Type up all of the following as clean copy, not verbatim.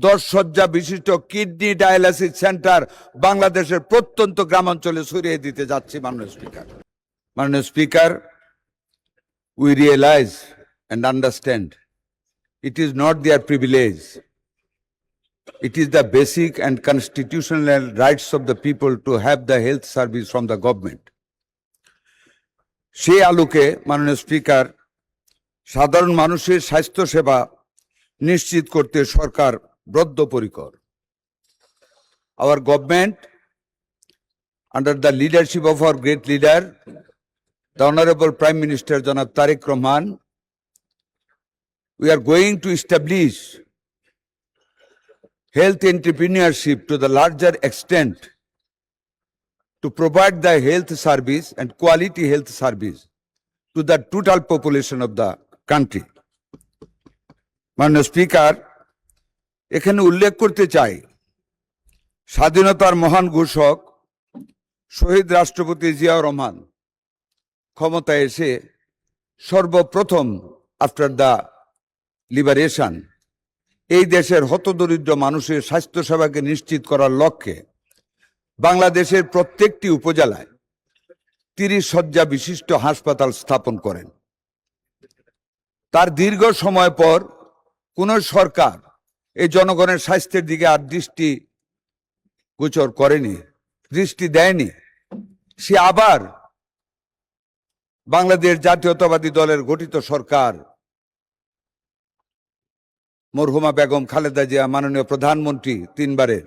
10 শয্যা বিশিষ্ট kidney dialysis centre বাংলাদেশের প্রত্যন্ত গ্রামাঞ্চলে ছড়িয়ে দিতে যাচ্ছি। মাননীয় speaker, we realize and understand it is not their privilege. It is the basic and constitutional rights of the people to have the health service from the government. সেই আলোকে মাননীয় স্পিকার, সাধারণ মানুষের স্বাস্থ্য সেবা নিশ্চিত করতে সরকার বদ্ধপরিকর। Our government, under the leadership of our great leader, the Honorable Prime Minister Janab Tariq Rahman, we are going to establish health entrepreneurship to the larger extent to provide the health service and quality health service to the total population of the country. মাননীয় speaker, এখানে উল্লেখ করতে চাই, স্বাধীনতার মহান ঘোষক শহীদ রাষ্ট্রপতি জিয়াউর রহমান ক্ষমতায় এসে সর্বপ্রথম আফটার দ্য লিবারেশন এই দেশের হতদরিদ্র মানুষের স্বাস্থ্যসেবাকে নিশ্চিত করার লক্ষ্যে বাংলাদেশের প্রত্যেকটি উপজেলায় 30 শয্যা বিশিষ্ট হাসপাতাল স্থাপন করেন। তার দীর্ঘ সময় পর কোন সরকার এই জনগণের স্বাস্থ্যের দিকে আর দৃষ্টি গোচর করেনি, দৃষ্টি দেয়নি। সে আবার বাংলাদেশ জাতীয়তাবাদী দলের গঠিত সরকার, মরহুমা বেগম খালেদা জিয়া, মাননীয় প্রধানমন্ত্রী 3 বারের,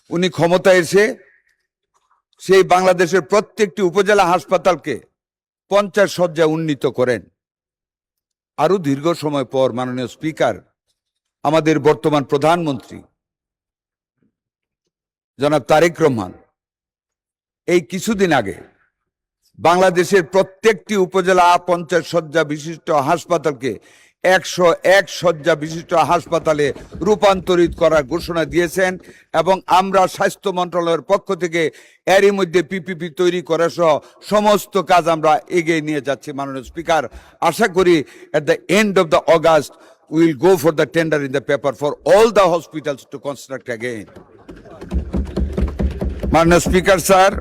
উনি ক্ষমতায় এসে সেই বাংলাদেশের প্রত্যেকটি উপজেলা হাসপাতালকে 50 শয্যা উন্নীত করেন। আরো দীর্ঘ সময় পর মাননীয় স্পিকার, আমাদের বর্তমান প্রধানমন্ত্রী জনাব তারেক রহমান এই কিছুদিন আগে বাংলাদেশের প্রত্যেকটি উপজেলা 50 শয্যা বিশিষ্ট হাসপাতালকে 101 শয্যা বিশিষ্ট হাসপাতালে রূপান্তরিত করার ঘোষণা দিয়েছেন এবং আমরা স্বাস্থ্য মন্ত্রণালয়ের পক্ষ থেকে এরই মধ্যে পিপিপি তৈরি করা সহ সমস্ত কাজ আমরা এগিয়ে নিয়ে যাচ্ছি। মাননীয় স্পিকার, আশা করি at the end of the August we will go for the tender in the paper for all the hospitals to construct again. মাননীয় স্পিকার স্যার,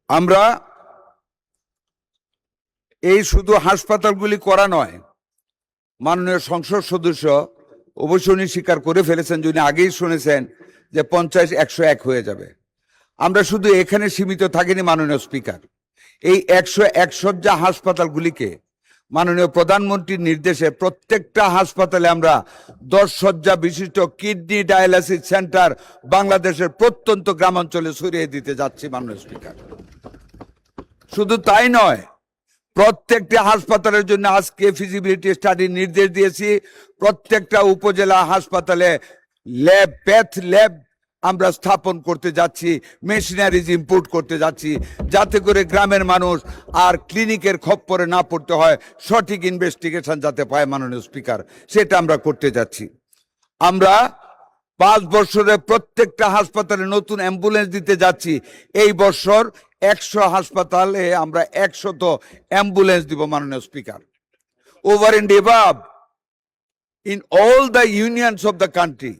আমরা এই শুধু হাসপাতালগুলি করা নয়, মাননীয় সংসদ সদস্য অবশ্য উনি স্বীকার করে ফেলেছেন, যিনি আগেই শুনেছেন যে 50 101 হয়ে যাবে। আমরা শুধু এখানে সীমিত থাকিনি মাননীয় স্পিকার, এই 101 শয্যা হাসপাতালগুলিকে মাননীয় প্রধানমন্ত্রীর নির্দেশে প্রত্যেকটা হাসপাতালে আমরা 10 শয্যা বিশিষ্ট কিডনি ডায়ালাইসিস সেন্টার বাংলাদেশের প্রত্যন্ত গ্রামাঞ্চলে ছড়িয়ে দিতে যাচ্ছি। মাননীয় স্পিকার, শুধু তাই নয়, প্রত্যেকটা হাসপাতালের জন্য আজকে ফিজিবিলিটি স্টাডির নির্দেশ দিয়েছি। প্রত্যেকটা উপজেলা হাসপাতালে ল্যাব, প্যাথ ল্যাব আমরা স্থাপন করতে যাচ্ছি, মেশিনারিজ ইম্পোর্ট করতে যাচ্ছি, যাতে করে গ্রামের মানুষ আর ক্লিনিকের খপ্পরে না পড়তে হয়, সঠিক ইনভেস্টিগেশন যাতে পায়। মাননীয় স্পিকার, সেটা আমরা করতে যাচ্ছি। আমরা 5 বছরে প্রত্যেকটা হাসপাতালে নতুন অ্যাম্বুলেন্স দিতে যাচ্ছি। এই বছর 100 হাসপাতালে আমরা 100 অ্যাম্বুলেন্স দিব। মাননীয় speaker, over and above, in all the unions of the country,